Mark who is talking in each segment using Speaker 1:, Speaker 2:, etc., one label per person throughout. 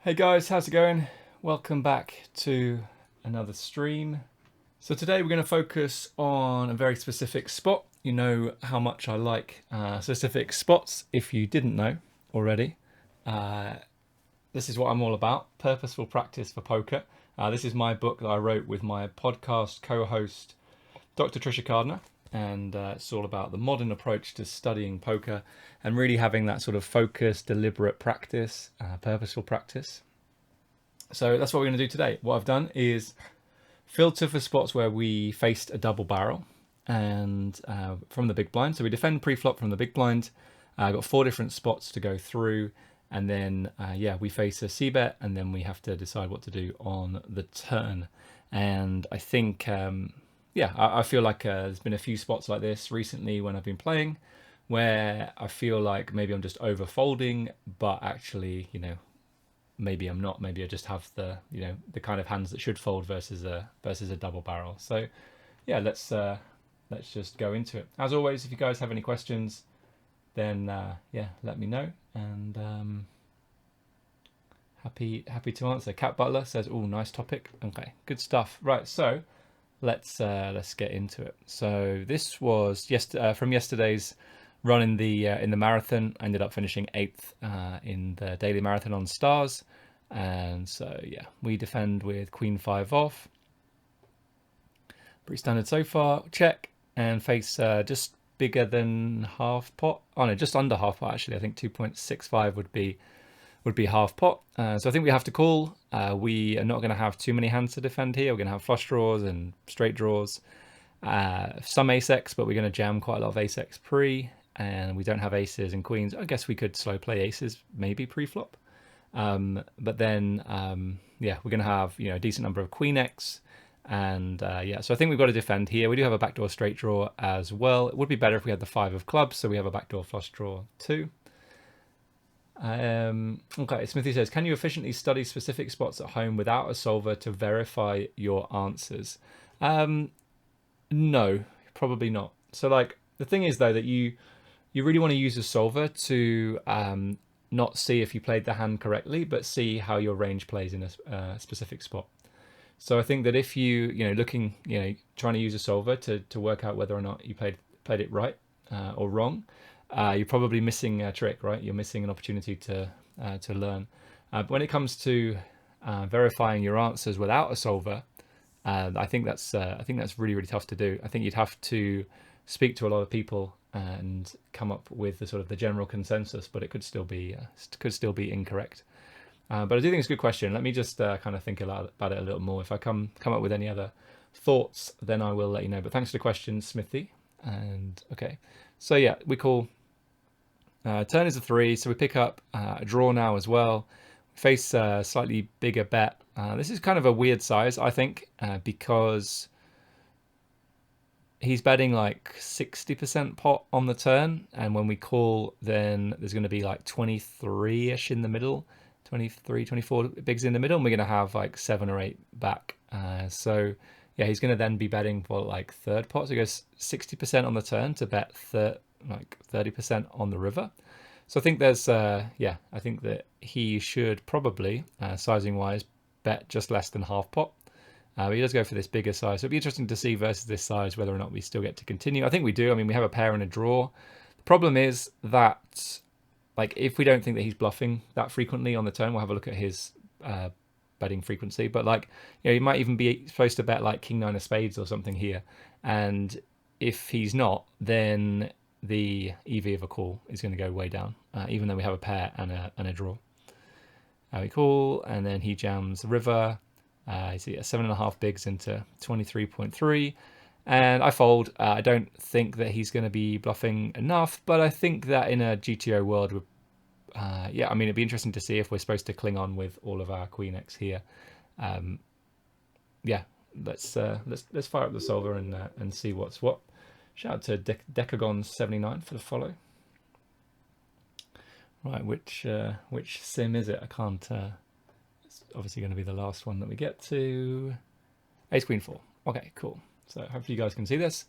Speaker 1: Hey guys, how's it going? Welcome back to another stream. So today we're going to focus on a very specific spot. You know how much I like specific spots, if you didn't know already. This is what I'm all about, purposeful practice for poker. This is my book that I wrote with my podcast co-host, Dr. TRICIA CARDNER. And it's all about the modern approach to studying poker and really having that sort of focused, deliberate practice, purposeful practice. So that's what we're going to do today. What I've done is filter for spots where we faced a double barrel and from the big blind. So we defend pre-flop from the big blind. I've got 4 different spots to go through. And then, we face a c-bet and then we have to decide what to do on the turn. And I think, I feel like there's been a few spots like this recently when I've been playing where I feel like maybe I'm just over folding, but actually, maybe I'm not. Maybe I just have the kind of hands that should fold versus a double barrel. So yeah, let's just go into it. As always, if you guys have any questions, then let me know, and happy to answer. Cat Butler says, "Oh, nice topic." Okay, good stuff. Right, so let's get into it. So this was from yesterday's run in the marathon. I ended up finishing 8th in the daily marathon on stars, and so yeah, we defend with Queen 5 off. Pretty standard so far. Check and face just bigger than half pot. Oh no, just under half pot actually. I think 2.65 would be half pot. So I think we have to call. We are not going to have too many hands to defend here. We're going to have flush draws and straight draws. Some ace-x, but we're going to jam quite a lot of ace-x pre, and we don't have aces and queens. I guess we could slow play aces maybe pre-flop. But then, we're going to have a decent number of queen-x. And so I think we've got to defend here. We do have a backdoor straight draw as well. It would be better if we had the 5 of clubs, so we have a backdoor flush draw too. Okay, Smithy says, can you efficiently study specific spots at home without a solver to verify your answers? No, probably not. So like the thing is though that you really want to use a solver to not see if you played the hand correctly, but see how your range plays in a specific spot. So I think that if looking, trying to use a solver to work out whether or not you played it right or wrong, you're probably missing a trick, right? You're missing an opportunity to learn. But when it comes to verifying your answers without a solver, I think that's really, really tough to do. I think you'd have to speak to a lot of people and come up with the sort of the general consensus, but it could still be incorrect. But I do think it's a good question. Let me just kind of think about it a little more. If I come up with any other thoughts, then I will let you know. But thanks for the question, Smithy. And okay, so yeah, we call. Turn is a 3, so we pick up a draw now as well. Face a slightly bigger bet. This is kind of a weird size, I think, because he's betting like 60% pot on the turn, and when we call, then there's going to be like 23-ish in the middle. 23, 24 bigs in the middle, and we're going to have like 7 or 8 back. So yeah, he's going to then be betting for like third pot. So he goes 60% on the turn to bet 30% on the river. So I think there's, I think that he should probably, sizing wise, bet just less than half pot. But he does go for this bigger size. So it'd be interesting to see versus this size whether or not we still get to continue. I think we do. I mean, we have a pair and a draw. The problem is that, like, if we don't think that he's bluffing that frequently on the turn, we'll have a look at his betting frequency. But like, he might even be supposed to bet like King 9 of spades or something here. And if he's not, then the EV of a call is going to go way down, even though we have a pair and a draw. We call, and then he jams the river. You see 7.5 bigs into 23.3. And I fold. I don't think that he's going to be bluffing enough, but I think that in a GTO world, it'd be interesting to see if we're supposed to cling on with all of our Queen X here. Let's fire up the solver and see what's what. Shout out to Decagon79 for the follow. Right, which sim is it? I can't. It's obviously going to be the last one that we get to. Ace Queen 4. Okay, cool. So hopefully you guys can see this.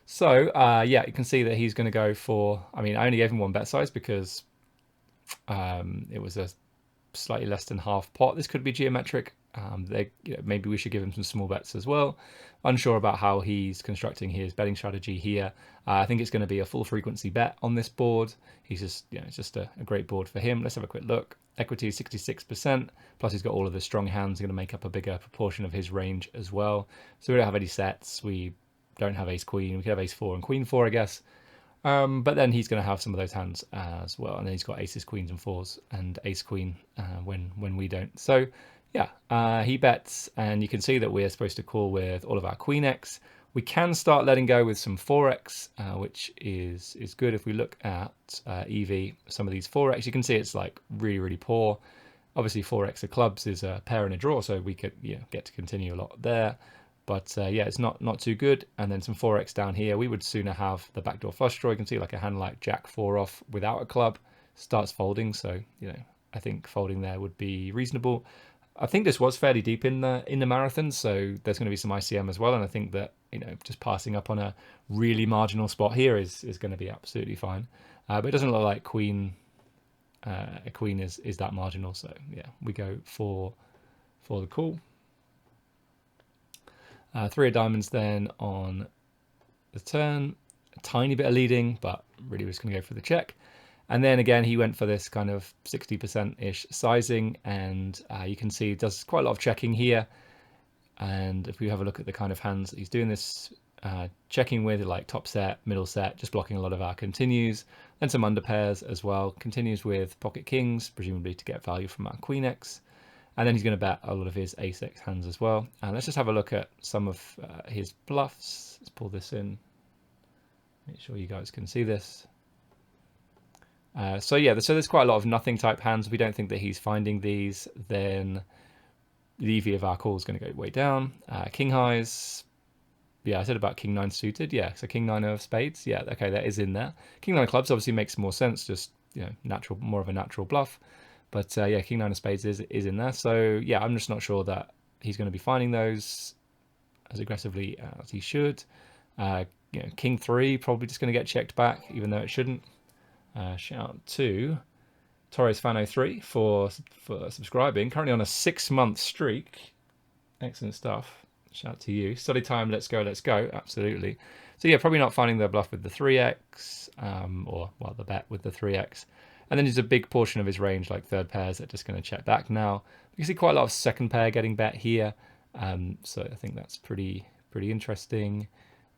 Speaker 1: So you can see that he's going to go for. I mean, I only gave him 1 bet size because it was a slightly less than half pot. This could be geometric. Maybe we should give him some small bets as well. Unsure about how he's constructing his betting strategy here. I think it's going to be a full frequency bet on this board. He's just, it's just a great board for him. Let's have a quick look. Equity is 66%, plus he's got all of the strong hands going to make up a bigger proportion of his range as well. So we don't have any sets. We don't have ace queen. We could have ace 4 and queen 4, I guess. But then he's going to have some of those hands as well. And then he's got aces, queens, and 4s, and ace queen when we don't. So yeah, he bets, and you can see that we're supposed to call with all of our queen X. We can start letting go with some 4x, which is good. If we look at EV, some of these 4x, you can see it's like really poor. Obviously 4x of clubs is a pair and a draw, so we could get to continue a lot there. But yeah, it's not too good. And then some 4x down here. We would sooner have the backdoor flush draw. You can see like a hand like Jack 4 off without a club starts folding. So I think folding there would be reasonable. I think this was fairly deep in the marathon, so there's going to be some ICM as well. And I think that just passing up on a really marginal spot here is going to be absolutely fine. But it doesn't look like a queen is that marginal. So yeah, we go for the call. 3 of diamonds then on the turn. A tiny bit of leading, but really was going to go for the check. And then again, he went for this kind of 60%-ish sizing, and you can see he does quite a lot of checking here. And if we have a look at the kind of hands that he's doing this checking with, like top set, middle set, just blocking a lot of our continues, then some under pairs as well. Continues with pocket kings, presumably to get value from our queen X. And then he's going to bet a lot of his ace X hands as well. And let's just have a look at some of his bluffs. Let's pull this in. Make sure you guys can see this. So there's quite a lot of nothing type hands. We don't think that he's finding these. Then the EV of our call is going to go way down. King highs. Yeah, I said about king 9 suited. Yeah, so king 9 of spades. Yeah, okay, that is in there. King 9 clubs obviously makes more sense. Just more of a natural bluff. But yeah, king 9 of spades is in there. So yeah, I'm just not sure that he's going to be finding those as aggressively as he should. King 3 probably just going to get checked back, even though it shouldn't. Shout out to Torres Fano 3 for subscribing. Currently on a 6-month streak. Excellent stuff. Shout out to you. Study time. Let's go. Absolutely. So yeah, probably not finding the bluff with the 3x, or well, the bet with the 3x. And then there's a big portion of his range, like third pairs, that are just going to check back now. You can see quite a lot of second pair getting bet here. So I think that's pretty interesting.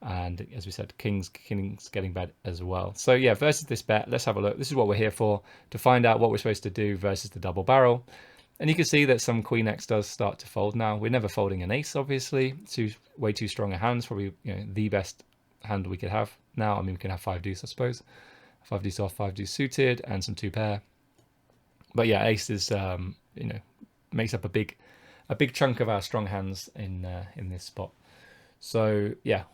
Speaker 1: And as we said, kings getting bet as well. So yeah, versus this bet, let's have a look. This is what we're here for, to find out what we're supposed to do versus the double barrel. And you can see that some queen X does start to fold now. We're never folding an ace, obviously. Way too strong a hands, probably the best hand we could have now. I mean, we can have 5 deuce, I suppose. 5 deuce off, 5 deuce suited, and some 2 pair. But yeah, ace is makes up a big chunk of our strong hands in this spot. So yeah.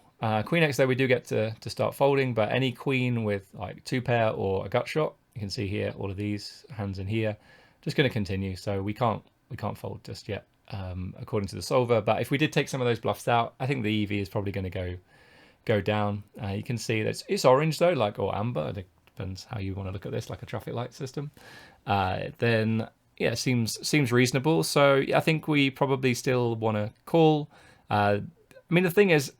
Speaker 1: Queen X, though, we do get to start folding, but any queen with like 2 pair or a gut shot, you can see here all of these hands in here, just going to continue. So we can't fold just yet, according to the solver. But if we did take some of those bluffs out, I think the EV is probably going to go down. You can see that it's orange though, or amber. It depends how you want to look at this, like a traffic light system. Then yeah, seems reasonable. So yeah, I think we probably still want to call. I mean, the thing is,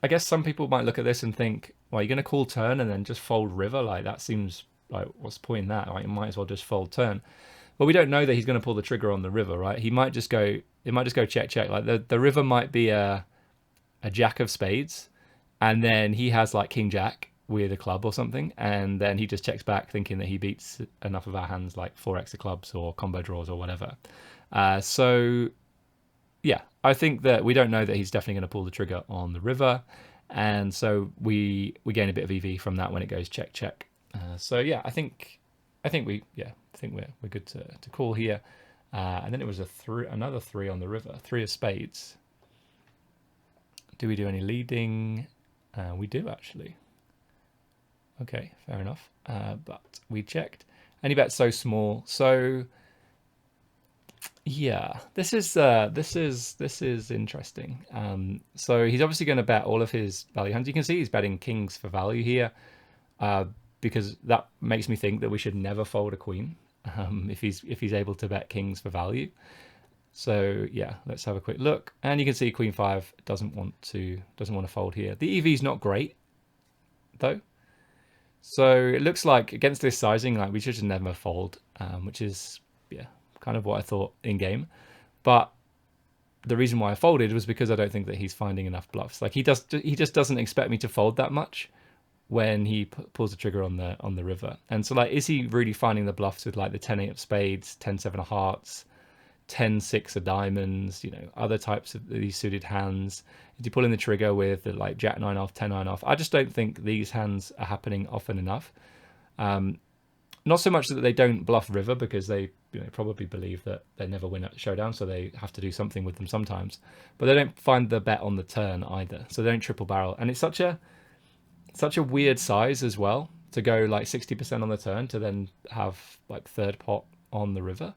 Speaker 1: I guess some people might look at this and think, well, you're going to call turn and then just fold river? Like, that seems like, what's the point in that? Like, you might as well just fold turn. But we don't know that he's going to pull the trigger on the river, right? It might just go check. Like, the river might be a jack of spades, and then he has like king jack with a club or something, and then he just checks back thinking that he beats enough of our hands, like 4x of clubs or combo draws or whatever. So yeah, I think that we don't know that he's definitely going to pull the trigger on the river, and so we gain a bit of EV from that when it goes check. So yeah, I think we're good to call here. And then it was another 3 on the river, 3 of spades. Do we do any leading? We do actually. Okay, fair enough. But we checked, and he bet so small. So yeah, this is interesting. So he's obviously going to bet all of his value hands. You can see he's betting kings for value here, because that makes me think that we should never fold a queen. if he's able to bet kings for value. So yeah, let's have a quick look, and you can see Queen 5 doesn't want to fold here. The EV is not great though, so it looks like against this sizing, like we should just never fold, which is yeah kind of what I thought in game. But the reason why I folded was because I don't think that he's finding enough bluffs. Like he just doesn't expect me to fold that much when he pulls the trigger on the river. And so like, is he really finding the bluffs with like the 10-8 of spades, 10-7 of hearts, 10-6 of diamonds, you know, other types of these suited hands? Is he pulling the trigger with the, like Jack-9 off, 10-9 off? I just don't think these hands are happening often enough. Not so much that they don't bluff river, because they probably believe that they never win at showdown, so they have to do something with them sometimes. But they don't find the bet on the turn either, so they don't triple barrel. And it's such a weird size as well, to go like 60% on the turn to then have like third pot on the river.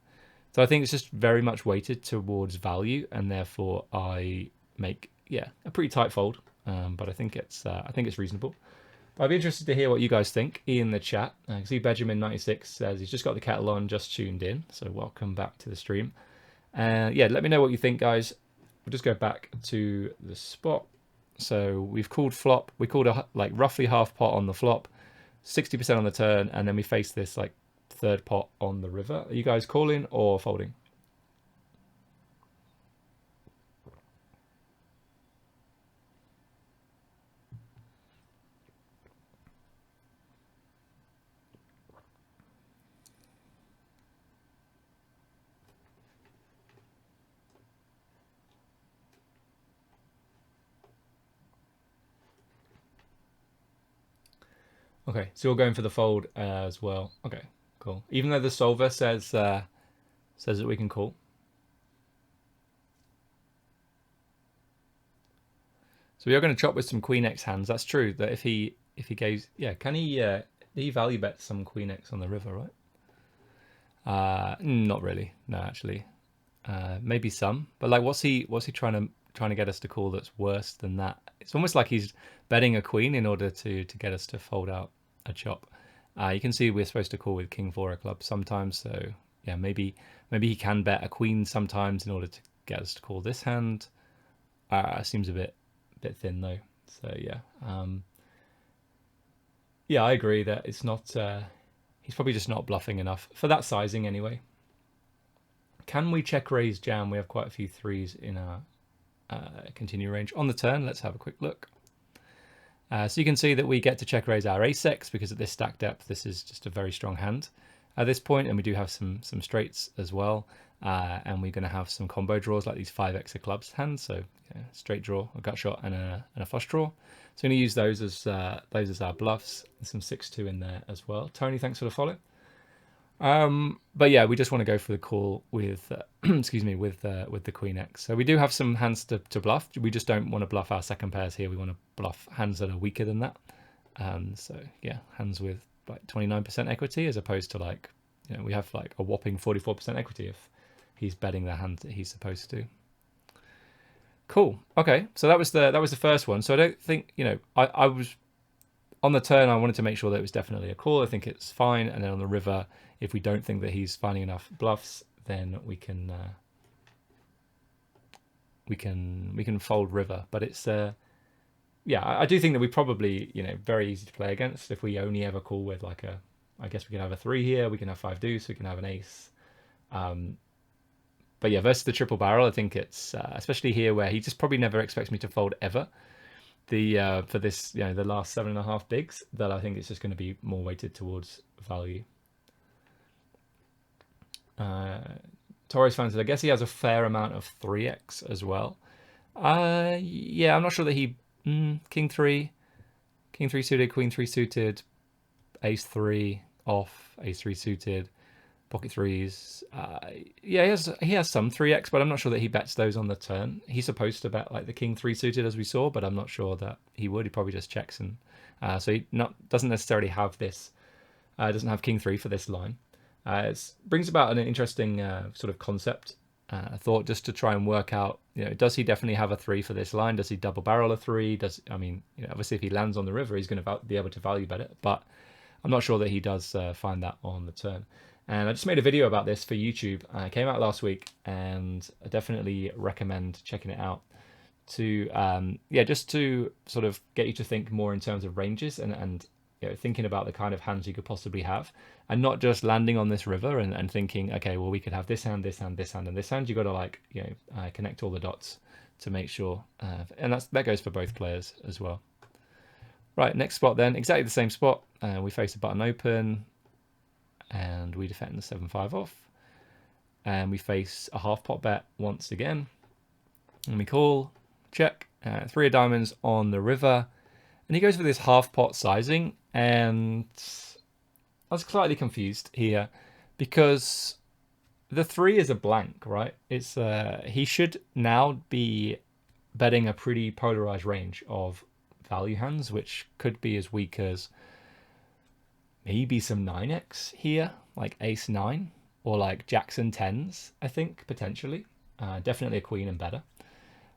Speaker 1: So I think it's just very much weighted towards value, and therefore I make a pretty tight fold. But I think it's reasonable. But I'd be interested to hear what you guys think in the chat. I can see Benjamin96 says he's just got the kettle on, just tuned in. So welcome back to the stream. Yeah, let me know what you think, guys. We'll just go back to the spot. So we've called flop. We called like roughly half pot on the flop, 60% on the turn, and then we face this like third pot on the river. Are you guys calling or folding? Okay, so you're going for the fold as well. Okay, cool. Even though the solver says that we can call. So we are going to chop with some Queen X hands. That's true. That if he goes, yeah, can he value bet some Queen X on the river, right? Not really. No, actually, maybe some. But like, what's he trying to get us to call that's worse than that? It's almost like he's betting a queen in order to get us to fold out a chop. You can see we're supposed to call with King 4 of clubs sometimes. So yeah, maybe he can bet a queen sometimes in order to get us to call this hand. Seems a bit thin though. So yeah, yeah, I agree that it's not. He's probably just not bluffing enough for that sizing anyway. Can we check raise jam? We have quite a few threes in our continue range on the turn. Let's have a quick look. So you can see that we get to check raise our ace-x, because at this stack depth, this is just a very strong hand at this point, and we do have some straights as well, and we're going to have some combo draws like these 5x of clubs hands. So yeah, straight draw, a gut shot, and a flush draw. So we're going to use those as our bluffs. There's some 6-2 in there as well. Tony, thanks for the follow. But yeah, we just want to go for the call with excuse me, with the Queen X. So we do have some hands to bluff. We just don't want to bluff our second pairs here. We want to bluff hands that are weaker than that. So yeah, hands with like 29% equity, as opposed to like, you know, we have like a whopping 44% equity if he's betting the hand that he's supposed to. Cool. Okay, so that was the first one. So I don't think, you know, I was on the turn, I wanted to make sure that it was definitely a call. I think it's fine. And then on the river, if we don't think that he's finding enough bluffs, then we can fold river. But it's yeah, I do think that we probably, you know, very easy to play against if we only ever call with like a, I guess we can have a 3 here, we can have 5 deuce, we can have an ace. But yeah, versus the triple barrel, I think it's especially here where he just probably never expects me to fold ever. For this, you know, the last 7.5 bigs, that I think it's just going to be more weighted towards value. Torres fan said, I guess he has a fair amount of 3x as well. Yeah, I'm not sure that he king 3 suited, queen 3 suited, ace 3 off, ace 3 suited, pocket threes. Yeah, he has some 3x, but I'm not sure that he bets those on the turn. He's supposed to bet like the king 3 suited, as we saw, but I'm not sure that he would. He probably just checks, and so he doesn't necessarily have this. Doesn't have king 3 for this line. It brings about an interesting sort of concept. Thought just to try and work out, you know, does he definitely have a 3 for this line? Does he double barrel a 3? I mean, you know, obviously if he lands on the river, he's going to be able to value bet it, but I'm not sure that he does find that on the turn. And I just made a video about this for YouTube. It came out last week, and I definitely recommend checking it out to yeah, just to sort of get you to think more in terms of ranges and you know, thinking about the kind of hands you could possibly have, and not just landing on this river and thinking, okay, well, we could have this hand, this hand, this hand, and this hand. You got to, like, you know, connect all the dots to make sure, and that goes for both players as well. Right, next spot then, exactly the same spot. We face a button open, and we defend the 7-5 off, and we face a half pot bet once again, and we call, check, 3 of diamonds on the river, and he goes for this half pot sizing, and I was slightly confused here because the 3 is a blank, right? It's he should now be betting a pretty polarized range of value hands, which could be as weak as maybe some 9x here, like ace 9, or like jacks and 10s, I think, potentially. Definitely a queen and better.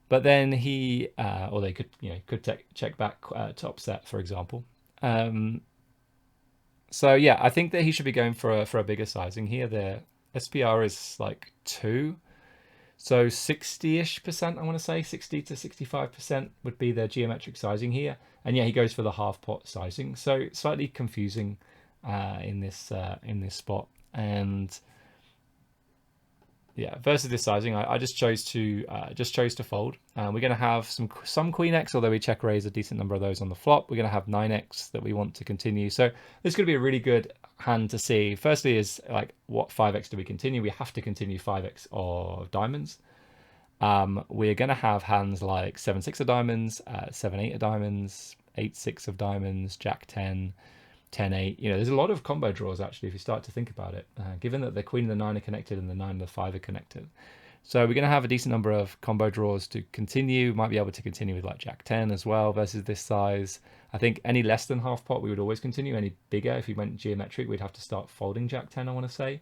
Speaker 1: But then he, or they could, you know, check back top set, for example. So yeah, I think that he should be going for a bigger sizing here. The SPR is like 2. So 60-ish%, I want to say 60 to 65% would be the geometric sizing here. And yeah, he goes for the half pot sizing. So slightly confusing in this spot. And yeah, versus this sizing, I just chose to fold. We're going to have some queen X, although we check raise a decent number of those on the flop. We're going to have 9x that we want to continue. So this is going to be a really good hand to see. Firstly is like, what 5x do we continue? We have to continue 5x of diamonds. We're going to have hands like 7-6 of diamonds, 7-8 of diamonds, 8-6 of diamonds, jack 10, 10-8. You know, there's a lot of combo draws actually if you start to think about it, given that the queen and the 9 are connected and the 9 and the 5 are connected. So we're going to have a decent number of combo draws to continue. Might be able to continue with like jack 10 as well versus this size. I think any less than half pot we would always continue. Any bigger, if we went geometric, we'd have to start folding jack 10, I want to say.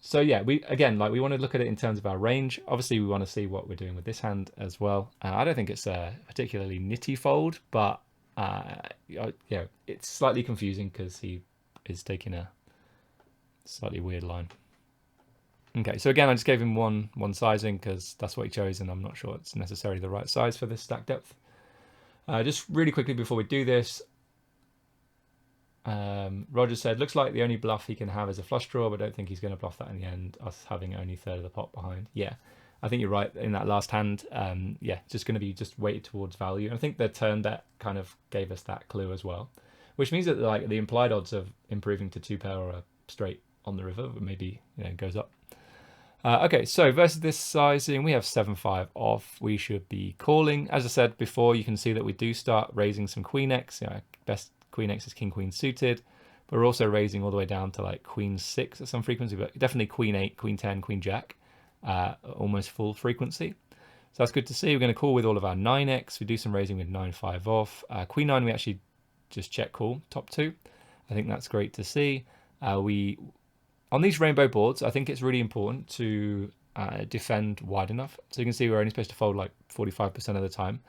Speaker 1: So yeah, we want to look at it in terms of our range. Obviously, we want to see what we're doing with this hand as well. I don't think it's a particularly nitty fold, but yeah, it's slightly confusing because he is taking a slightly weird line. Okay, so again, I just gave him one sizing because that's what he chose, and I'm not sure it's necessarily the right size for this stack depth. Just really quickly before we do this, Roger said, looks like the only bluff he can have is a flush draw, but I don't think he's going to bluff that in the end, us having only third of the pot behind. Yeah, I think you're right in that last hand. Yeah, just going to be just weighted towards value. And I think the turn bet kind of gave us that clue as well, which means that like the implied odds of improving to 2-pair or a straight on the river maybe, you know, goes up. Okay, so versus this sizing, we have 7-5 off. We should be calling. As I said before, you can see that we do start raising some queen X. You know, best queen X is king queen suited, but we're also raising all the way down to like queen 6 at some frequency, but definitely queen 8, queen 10, queen jack, almost full frequency. So that's good to see. We're going to call with all of our 9x. We do some raising with 9-5 off. Queen 9, we actually just check call top 2. I think that's great to see. On these rainbow boards, I think it's really important to defend wide enough. So you can see we're only supposed to fold like 45% of the time.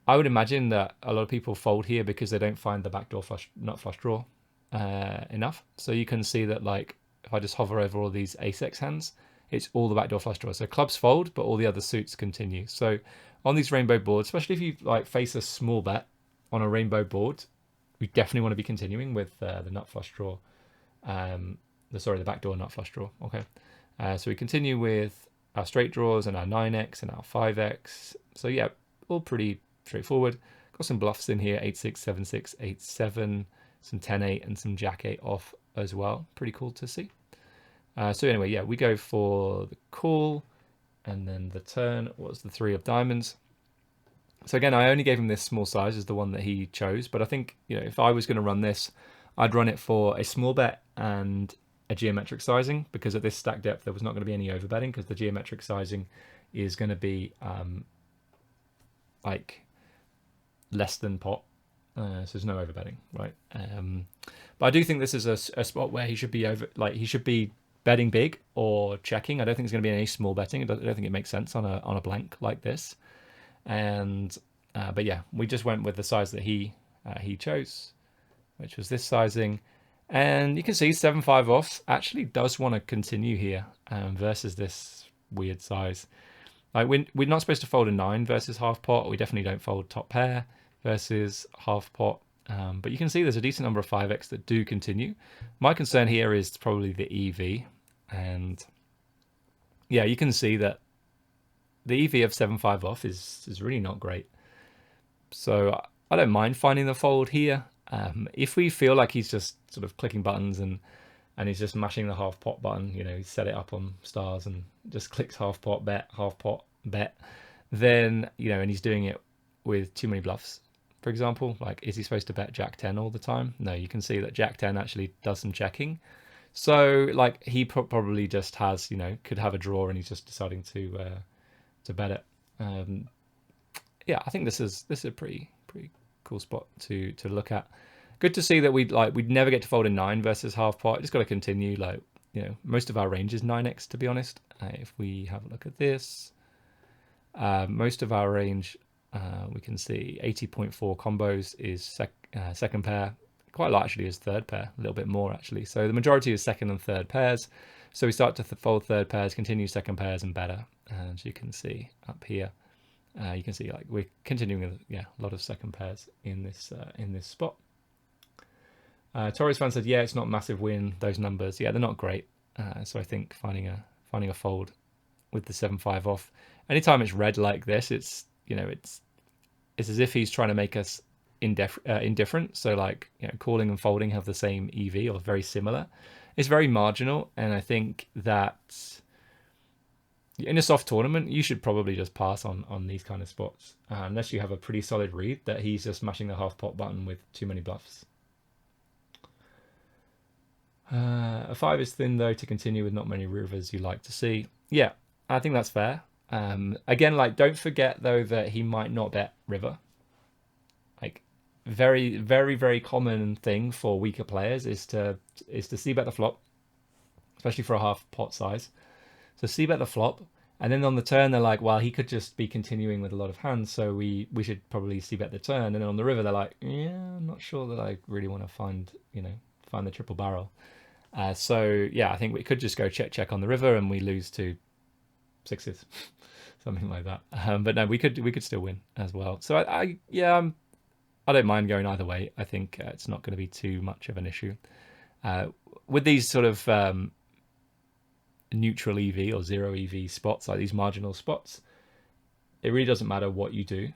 Speaker 1: I would imagine that a lot of people fold here because they don't find the backdoor flush, nut flush draw enough. So you can see that, like, if I just hover over all these ace-x hands, it's all the backdoor flush draws. So clubs fold, but all the other suits continue. So on these rainbow boards, especially if you like face a small bet on a rainbow board, we definitely want to be continuing with the nut flush draw. The backdoor nut flush draw. Okay, so we continue with our straight draws and our 9x and our 5x. So yeah, all pretty straightforward. Got some bluffs in here: 8-6, 7-6, 8-7, some 10-8, and some jack-8 off as well. Pretty cool to see. So anyway, yeah, we go for the call, and then the turn was the 3 of diamonds. So again, I only gave him this small size as the one that he chose, but I think, you know, if I was going to run this, I'd run it for a small bet and a geometric sizing, because at this stack depth there was not going to be any overbetting, because the geometric sizing is going to be like less than pot, so there's no overbetting, right? But I do think this is a spot where he should be he should be betting big or checking. I don't think there's going to be any small betting. I don't think it makes sense on a blank like this. And but yeah, we just went with the size that he chose, which was this sizing. And you can see 7-5 off actually does want to continue here versus this weird size. Like we're not supposed to fold a 9 versus half pot. We definitely don't fold top pair versus half pot. But you can see there's a decent number of 5x that do continue. My concern here is probably the EV. And yeah, you can see that the EV of 7-5 off is really not great. So I don't mind finding the fold here. If we feel like he's just sort of clicking buttons and he's just mashing the half pot button, you know, he set it up on stars and just clicks half pot bet, then, you know, and he's doing it with too many bluffs, for example, like, is he supposed to bet Jack 10 all the time? No, you can see that Jack 10 actually does some checking. So like he probably just has, you know, could have a draw and he's just deciding to bet it. Yeah, I think this is a pretty cool spot to look at. Good to see that we'd never get to fold a 9 versus half pot. Just got to continue. Like, you know, most of our range is 9x, to be honest. If we have a look at this, most of our range, we can see 80.4 combos is second pair. Quite a lot actually is third pair, a little bit more actually. So the majority is second and third pairs. So we start to fold third pairs, continue second pairs and better. As you can see up here, you can see like we're continuing with a lot of second pairs in this spot. Torres fan said, yeah, it's not massive win, those numbers. Yeah, they're not great. So I think finding a fold with the 7-5 off. Anytime it's red like this, it's, you know, it's as if he's trying to make us indifferent. So like, you know, calling and folding have the same EV or very similar. It's very marginal, and I think that in a soft tournament, you should probably just pass on these kind of spots, unless you have a pretty solid read that he's just mashing the half pot button with too many bluffs. A 5 is thin though to continue with not many rivers you like to see. Yeah, I think that's fair. Again, like, don't forget though that he might not bet river. Like, very, very, very common thing for weaker players is to c-bet the flop, especially for a half pot size. So c-bet the flop, and then on the turn they're like, well, he could just be continuing with a lot of hands, so we should probably c-bet the turn. And then on the river they're like, yeah, I'm not sure that I really want to find the triple barrel. So yeah, I think we could just go check on the river and we lose to 6s, something like that. But no, we could still win as well. So I don't mind going either way. I think it's not going to be too much of an issue with these sort of neutral EV or zero EV spots, like these marginal spots. It really doesn't matter what you do.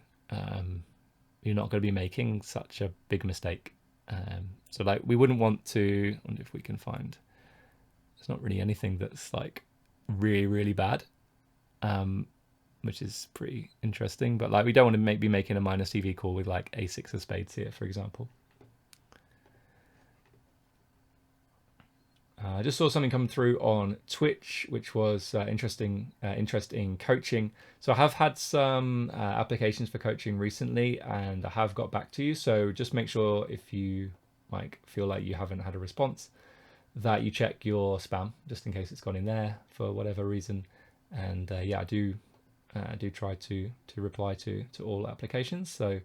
Speaker 1: You're not going to be making such a big mistake. So like we wouldn't want to, I wonder if we can find, there's not really anything that's like really, really bad, which is pretty interesting. But like we don't want to be making a minus EV call with like a6 of spades here, for example. I just saw something come through on Twitch, which was interest in coaching. So I have had some applications for coaching recently, and I have got back to you. So just make sure if you feel like you haven't had a response, that you check your spam, just in case it's gone in there for whatever reason. And yeah, I do try to reply to all applications. So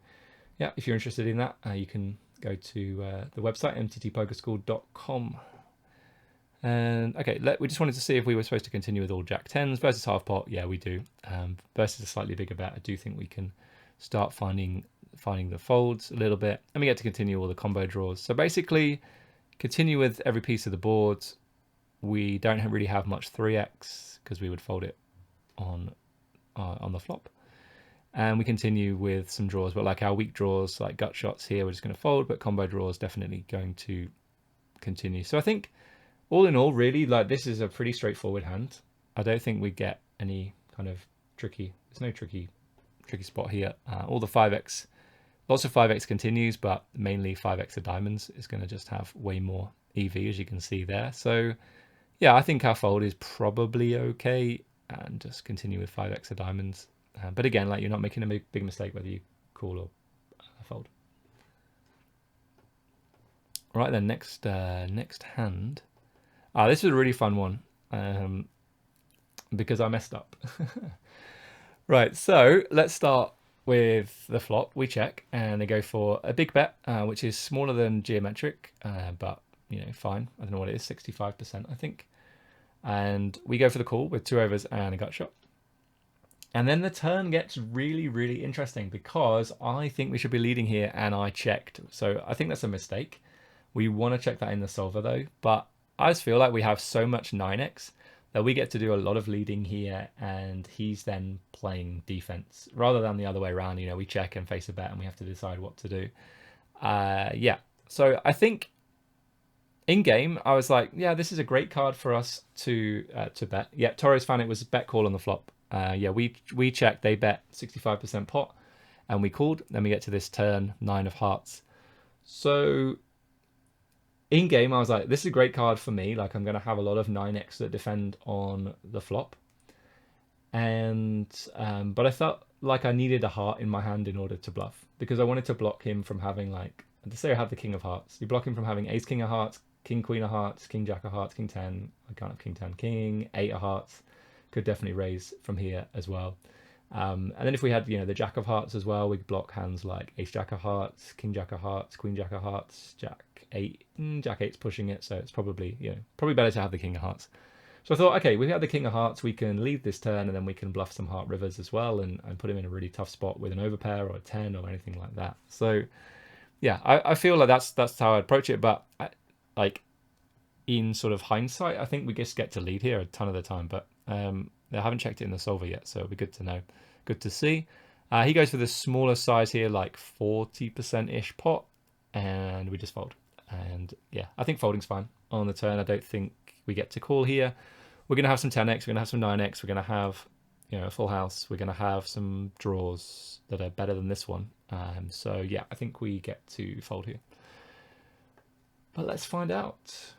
Speaker 1: yeah, if you're interested in that, you can go to the website mttpokerschool.com. And okay, we just wanted to see if we were supposed to continue with all Jack 10s versus half pot. Yeah, we do. Versus a slightly bigger bet, I do think we can start finding the folds a little bit, and we get to continue all the combo draws. So basically, continue with every piece of the board. We don't really have much 3x because we would fold it on the flop, and we continue with some draws. But like our weak draws, like gut shots here, we're just going to fold. But combo draws definitely going to continue. So I think, all in all, really, like this is a pretty straightforward hand. I don't think we get any kind of tricky. There's no tricky spot here. All the 5x, lots of 5x continues, but mainly 5x of diamonds is going to just have way more EV, as you can see there. So yeah, I think our fold is probably okay, and just continue with 5x of diamonds. But again, like, you're not making a big mistake whether you call or fold. Right then, next hand. This is a really fun one because I messed up. Right, so let's start with the flop. We check and they go for a big bet, which is smaller than geometric, but you know, fine. I don't know what it is, 65%, I think. And we go for the call with 2 overs and a gut shot. And then the turn gets really, really interesting because I think we should be leading here and I checked. So I think that's a mistake. We want to check that in the solver though, but I just feel like we have so much 9x that we get to do a lot of leading here and he's then playing defense rather than the other way around. You know, we check and face a bet and we have to decide what to do. Yeah, so I think in game I was like, yeah, this is a great card for us to bet. Yeah, Torres found it was bet call on the flop. Yeah, we checked, they bet 65% pot and we called. Then we get to this turn, 9 of hearts. So in game, I was like, this is a great card for me. Like, I'm going to have a lot of 9x that defend on the flop. And, but I felt like I needed a heart in my hand in order to bluff because I wanted to block him from having, like, to say I have the king of hearts. You block him from having ace king of hearts, king queen of hearts, king jack of hearts, king 10. I can't have king 10, king 8 of hearts. Could definitely raise from here as well. And then if we had, you know, the jack of hearts as well, we could block hands like ace jack of hearts, king jack of hearts, queen jack of hearts, jack 8. Jack 8's pushing it, so it's probably, you know, probably better to have the king of hearts. So I thought, okay, we have the king of hearts, we can lead this turn, and then we can bluff some heart rivers as well, and put him in a really tough spot with an overpair or a 10 or anything like that. So yeah, I feel like that's how I approach it, but like in sort of hindsight, I think we just get to lead here a ton of the time, but I haven't checked it in the solver yet, so it'll be good to know. Good to see. He goes for the smaller size here, like 40%-ish pot, and we just fold. And yeah, I think folding's fine on the turn. I don't think we get to call here. We're going to have some 10x, we're going to have some 9x, we're going to have, you know, a full house. We're going to have some draws that are better than this one. So yeah, I think we get to fold here. But let's find out.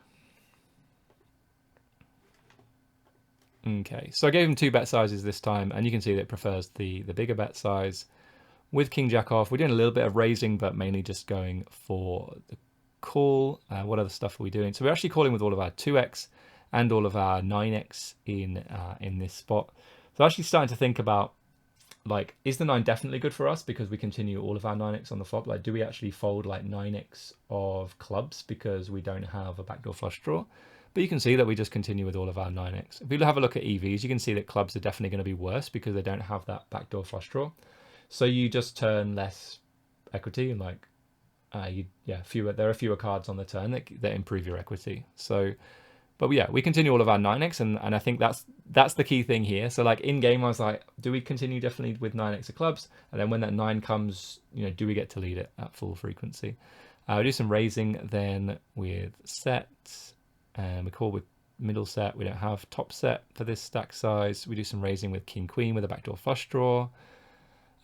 Speaker 1: Okay, so I gave him 2 bet sizes this time, and you can see that it prefers the bigger bet size. With king jack off, we're doing a little bit of raising, but mainly just going for the call. What other stuff are we doing? So we're actually calling with all of our 2x and all of our 9x in this spot. So actually starting to think about, like, is the 9 definitely good for us because we continue all of our 9x on the flop? Like, do we actually fold like 9x of clubs because we don't have a backdoor flush draw? But you can see that we just continue with all of our 9x. If we have a look at EVs, you can see that clubs are definitely going to be worse because they don't have that backdoor flush draw. So you just turn less equity, and like, there are fewer cards on the turn that improve your equity. So, but yeah, we continue all of our 9x, and I think that's the key thing here. So like in game, I was like, do we continue definitely with 9x of clubs? And then when that 9 comes, you know, do we get to lead it at full frequency? We do some raising then with sets. And we call with middle set. We don't have top set for this stack size. We do some raising with king queen with a backdoor flush draw.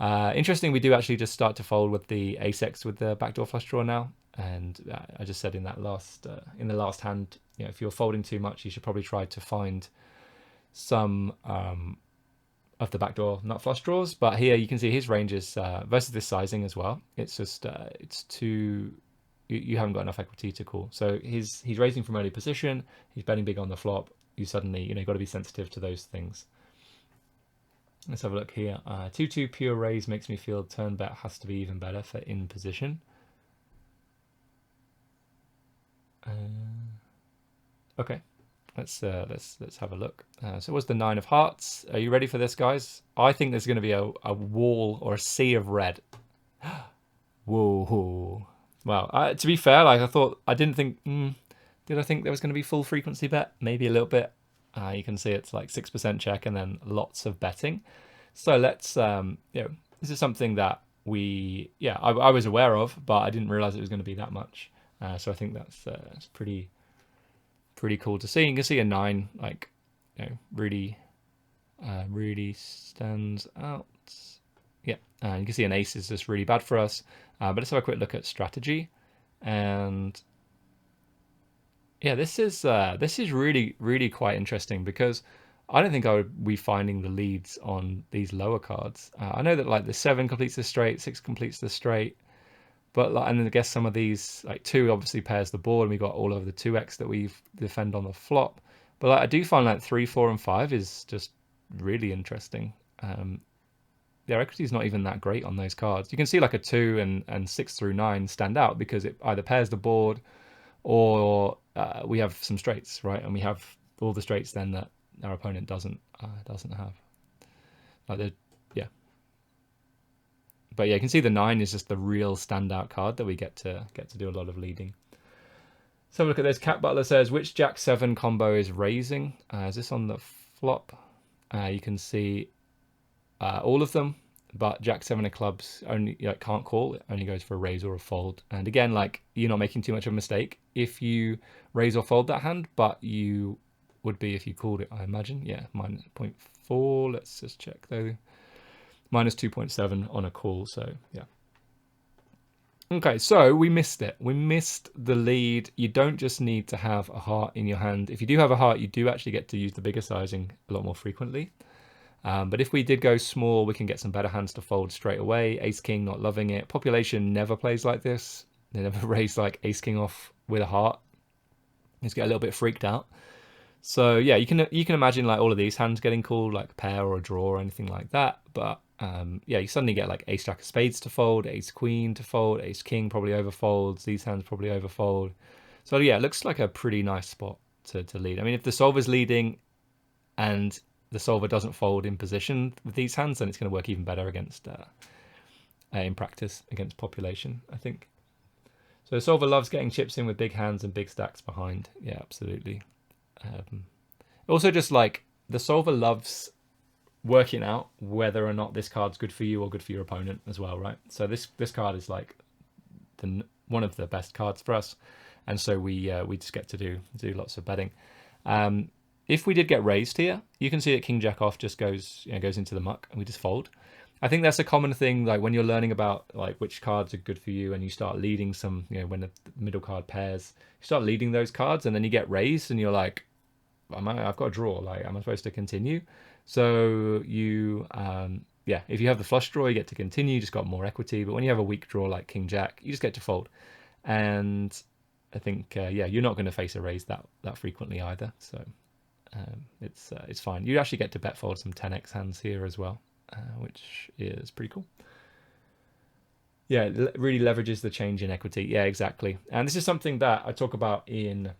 Speaker 1: Interesting, we do actually just start to fold with the ace-x with the backdoor flush draw now. And I just said in that last in the last hand, you know, if you're folding too much, you should probably try to find some of the backdoor nut flush draws. But here you can see his range is versus this sizing as well. It's just it's too. You haven't got enough equity to call. So he's raising from early position. He's betting big on the flop. You suddenly, you know, you've got to be sensitive to those things. Let's have a look here. 2-2 pure raise makes me feel turn bet has to be even better for in position. Okay, let's have a look. So what's the 9 of hearts? Are you ready for this, guys? I think there's going to be a wall or a sea of red. Whoa. Well, to be fair, like I didn't think, did I think there was going to be full frequency bet? Maybe a little bit. You can see it's like 6% check and then lots of betting. So let's, you know, this is something that I was aware of, but I didn't realize it was going to be that much. So I think that's pretty cool to see. You can see a 9, like, you know, really stands out. Yeah, you can see an ace is just really bad for us. But let's have a quick look at strategy, and yeah, this is really quite interesting because I don't think I would be finding the leads on these lower cards. I know that like the 7 completes the straight, 6 completes the straight, but like, and then I guess some of these, like 2 obviously pairs the board, and we got all of the 2x that we defend on the flop. But like, I do find like 3, 4, and 5 is just really interesting. Their equity is not even that great on those cards. You can see like a 2 and 6 through 9 stand out because it either pairs the board or we have some straights, right? And we have all the straights then that our opponent doesn't have. Like the yeah, but yeah, you can see the 9 is just the real standout card that we get to do a lot of leading. So look at this. Cat Butler says, which Jack 7 combo is raising? Is this on the flop? You can see all of them, but Jack 7 of clubs only can't call. It only goes for a raise or a fold. And again, like, you're not making too much of a mistake if you raise or fold that hand, but you would be if you called it, I imagine. Yeah, minus 0.4. Let's just check though. Minus 2.7 on a call. So yeah. Okay, so we missed it. We missed the lead. You don't just need to have a heart in your hand. If you do have a heart, you do actually get to use the bigger sizing a lot more frequently. But if we did go small, we can get some better hands to fold straight away. Ace King, not loving it. Population never plays like this. They never raise like Ace King off with a heart. Just get a little bit freaked out. So yeah, you can imagine like all of these hands getting called, like pair or a draw or anything like that. But yeah, you suddenly get like Ace Jack of Spades to fold, Ace Queen to fold, Ace King probably overfolds, these hands probably overfold. So yeah, it looks like a pretty nice spot to lead. I mean, if the solver's leading and the solver doesn't fold in position with these hands, then it's going to work even better against in practice against population, I think. So the solver loves getting chips in with big hands and big stacks behind. Yeah, absolutely. Also, just like the solver loves working out whether or not this card's good for you or good for your opponent as well, right? So this card is like one of the best cards for us, and so we just get to do lots of betting. If we did get raised here, you can see that King Jack off just goes into the muck, and we just fold. I think that's a common thing, like when you're learning about like which cards are good for you, and you start leading some, when the middle card pairs, you start leading those cards, and then you get raised, and you're like, I've got a draw. Like, am I supposed to continue? So you, if you have the flush draw, you get to continue. You just got more equity. But when you have a weak draw like King Jack, you just get to fold. And I think, you're not going to face a raise that frequently either. So it's fine. You actually get to bet fold some 10x hands here as well, which is pretty cool. Yeah, it really leverages the change in equity. Yeah, exactly. And this is something that I talk about in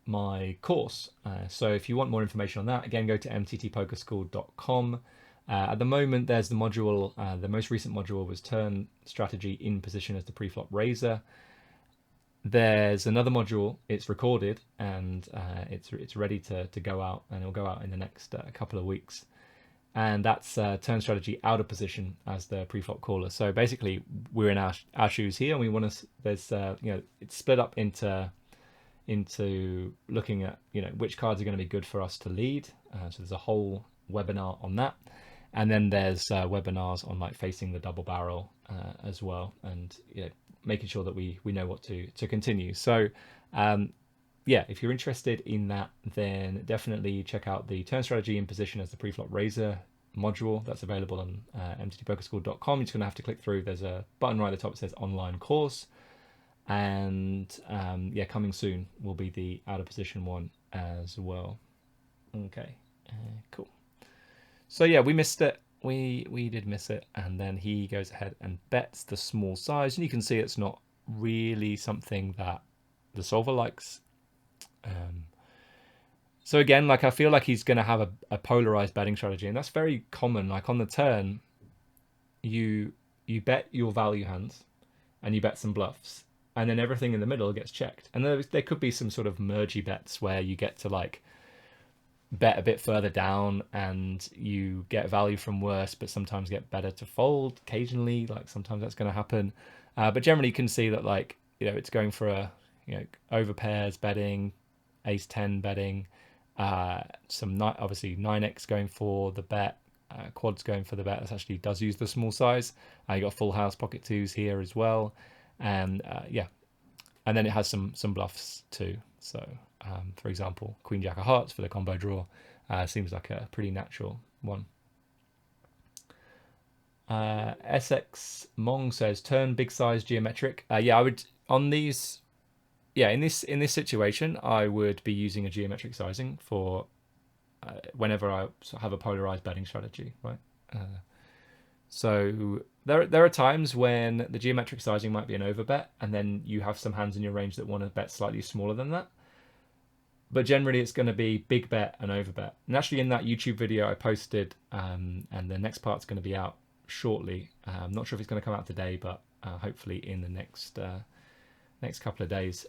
Speaker 1: my course. So if you want more information on that, again, go to mttpokerschool.com. At the moment, there's the module, the most recent module was turn strategy in position as the preflop raiser. There's another module, it's recorded, and it's ready to go out, and it'll go out in the next couple of weeks. And that's turn strategy out of position as the preflop caller. So basically, we're in our shoes here, and we want to, there's, it's split up into looking at which cards are going to be good for us to lead. So there's a whole webinar on that, and then there's webinars on like facing the double barrel as well, and making sure that we know what to continue. So if you're interested in that, then definitely check out the turn strategy in position as the preflop raiser module that's available on mttpokerschool.com. You're just going to have to click through. There's a button right at the top that says online course. And coming soon will be the out of position one as well. Okay, cool. So yeah, we missed it. We did miss it, and then he goes ahead and bets the small size, and you can see it's not really something that the solver likes. So again, like I feel like he's going to have a polarized betting strategy, and that's very common. Like on the turn, you bet your value hands, and you bet some bluffs. And then everything in the middle gets checked. And there could be some sort of mergy bets where you get to like bet a bit further down and you get value from worse, but sometimes get better to fold occasionally. Like sometimes that's going to happen. But generally you can see that like, it's going for a, over pairs betting, ace 10 betting, obviously 9x going for the bet, quads going for the bet. That actually does use the small size. You got full house pocket twos here as well. And and then it has some bluffs too. So for example, Queen Jack of Hearts for the combo draw seems like a pretty natural one. SX Mong says turn big size geometric. I would on these. Yeah, in this situation, I would be using a geometric sizing for whenever I have a polarized betting strategy, right? So there are times when the geometric sizing might be an overbet, and then you have some hands in your range that want to bet slightly smaller than that. But generally, it's going to be big bet and overbet. And actually, in that YouTube video I posted, and the next part's going to be out shortly. I'm not sure if it's going to come out today, but hopefully in the next couple of days.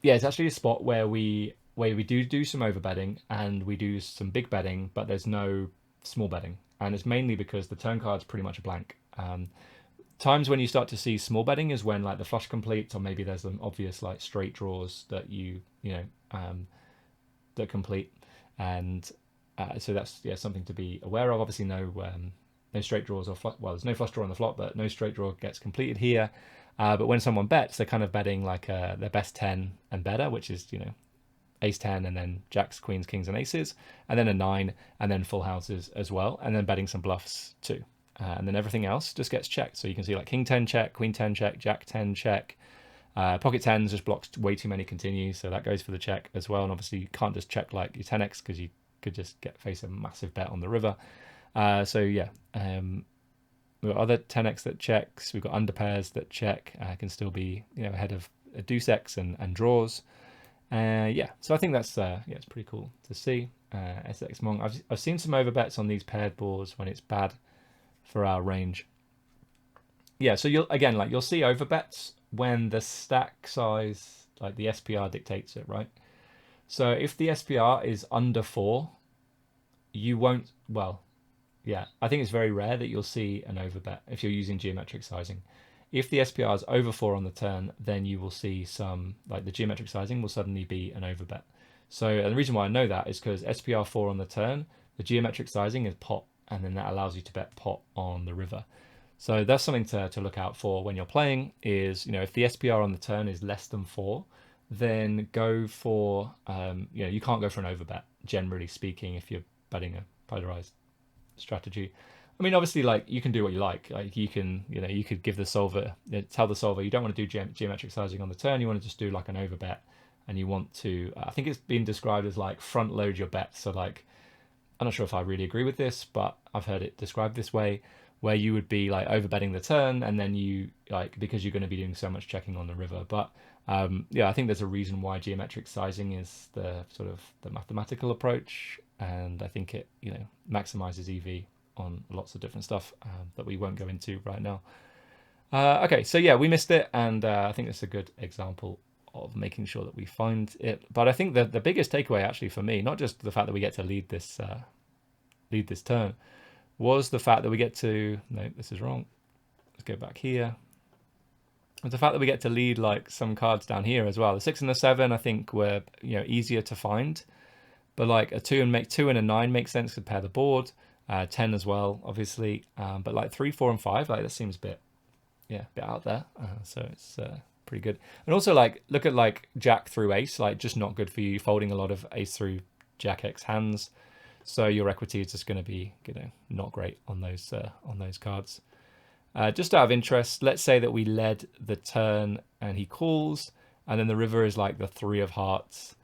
Speaker 1: It's actually a spot where we do some overbetting and we do some big betting, but there's no small betting, and it's mainly because the turn card's pretty much a blank. Times when you start to see small betting is when like the flush completes, or maybe there's some obvious like straight draws that that complete, and so that's something to be aware of. Obviously, no straight draws or there's no flush draw on the flop, but no straight draw gets completed here. But when someone bets, they're kind of betting like their best 10 and better, which is ace 10 and then jacks, queens, kings, and aces, and then a 9, and then full houses as well, and then betting some bluffs too. And then everything else just gets checked. So you can see like king 10 check, queen 10 check, jack 10 check. Pocket 10s just blocks way too many continues, so that goes for the check as well. And obviously you can't just check like your 10x because you could just face a massive bet on the river. We've got other 10x that checks. We've got under pairs that check. Can still be ahead of a deuce x and draws. So I think that's it's pretty cool to see. SX Mong. I've seen some overbets on these paired boards when it's bad for our range. So you'll see overbets when the stack size, like the SPR dictates it, right? So if the SPR is under 4, you won't. I think it's very rare that you'll see an overbet if you're using geometric sizing. If the SPR is over 4 on the turn, then you will see some, like the geometric sizing will suddenly be an overbet. So and the reason why I know that is because SPR 4 on the turn, the geometric sizing is pot, and then that allows you to bet pot on the river. So that's something to look out for when you're playing is, if the SPR on the turn is less than 4, then go for, you can't go for an overbet, generally speaking, if you're betting a polarized strategy. I mean, obviously, like you can do what you like. Like you can, you could give the solver, tell the solver you don't want to do geometric sizing on the turn. You want to just do like an overbet, and you want to. I think it's been described as like front load your bets. So like, I'm not sure if I really agree with this, but I've heard it described this way, where you would be like overbetting the turn, and then you because you're going to be doing so much checking on the river. But I think there's a reason why geometric sizing is the sort of the mathematical approach, and I think it maximizes EV on lots of different stuff that we won't go into right now. Okay, so we missed it, and I think it's a good example of making sure that we find it. But I think the biggest takeaway actually for me, not just the fact that we get to lead this turn, was the fact that we get to, no, this is wrong. Let's go back here. The fact that we get to lead like some cards down here as well. The 6 and the 7, I think, were easier to find, but like a 2 and a 9 makes sense to pair the board. 10 as well, obviously, but like 3, 4, and 5, like that seems a bit out there. So it's pretty good. And also like look at like jack through ace, like just not good for you. Folding a lot of ace through jack x hands, so your equity is just going to be not great on those cards. Just out of interest, let's say that we led the turn and he calls, and then the river is like the 3 of hearts.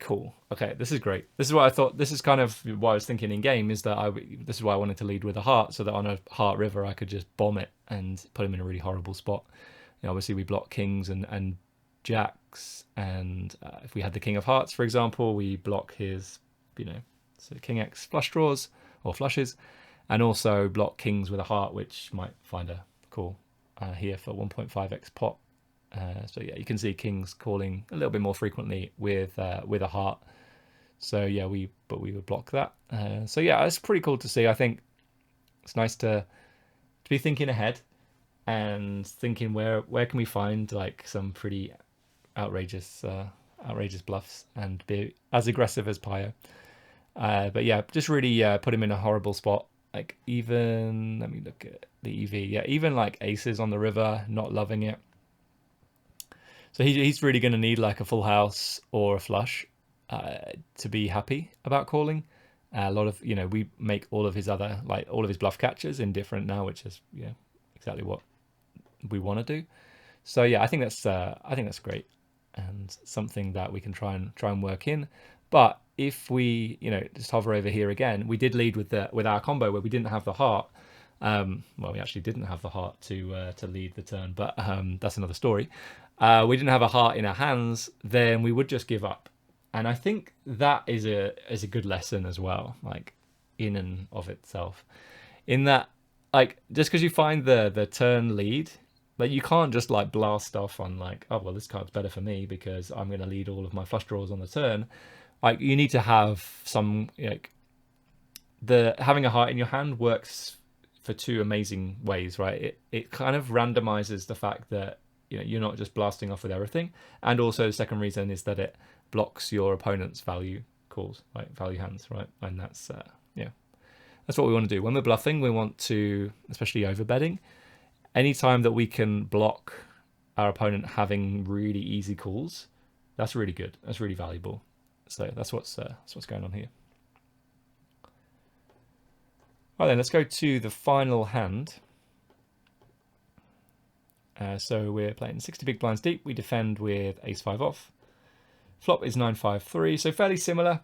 Speaker 1: Cool. Okay, this is great. This is what I thought. This is kind of what I was thinking in game, is that this is why I wanted to lead with a heart, so that on a heart river I could just bomb it and put him in a really horrible spot. Obviously we block kings and jacks, and if we had the king of hearts, for example, we block his, so king x flush draws or flushes, and also block kings with a heart, which might find a call here for 1.5x pot. So you can see kings calling a little bit more frequently with a heart. So we would block that. It's pretty cool to see. I think it's nice to be thinking ahead and thinking where can we find like some pretty outrageous bluffs and be as aggressive as Pio. Just really put him in a horrible spot. Like even, let me look at the EV. Even like aces on the river, not loving it. So he's really going to need like a full house or a flush to be happy about calling. A lot of, we make all of his bluff catchers indifferent now, which is exactly what we want to do. So I think that's great, and something that we can try and work in. But if we, just hover over here again, we did lead with our combo where we didn't have the heart. Well, we actually didn't have the heart to lead the turn, but that's another story. We didn't have a heart in our hands, then we would just give up. And I think that is a good lesson as well, like in and of itself. In that, like, just because you find the turn lead, like you can't just like blast off on like, oh well, this card's better for me because I'm going to lead all of my flush draws on the turn. Like you need to have some, like, having a heart in your hand works for two amazing ways, right? It kind of randomizes the fact that you're not just blasting off with everything, and also the second reason is that it blocks your opponent's value calls, like value hands, right? And that's that's what we want to do when we're bluffing. We want to, especially overbetting, anytime that we can block our opponent having really easy calls, that's really good. That's really valuable. So that's what's going on here. Right then, let's go to the final hand. So we're playing 60 big blinds deep. We defend with ace-5 off. Flop is 9-5-3, so fairly similar.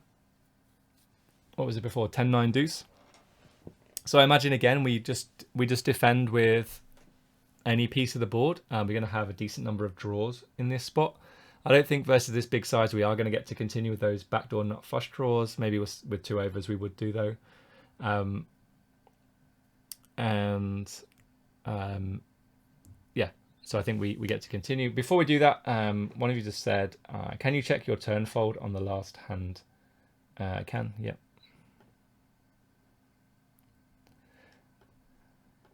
Speaker 1: What was it before? 10-9 deuce. So I imagine again we just defend with any piece of the board. We're going to have a decent number of draws in this spot. I don't think versus this big size we are going to get to continue with those backdoor nut flush draws. Maybe with 2 overs we would do though. Yeah, so I think we get to continue. Before we do that, one of you just said, can you check your turn fold on the last hand? I can, yeah.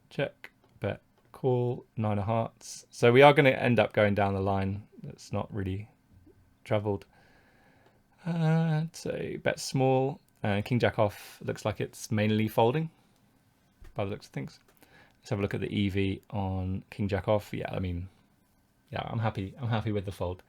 Speaker 1: Check, bet, call, 9 of hearts. So we are going to end up going down the line that's not really travelled. So bet small, king jack off looks like it's mainly folding by the looks of things. Let's have a look at the EV on king jack off. Yeah, I mean, yeah, I'm happy with the fold.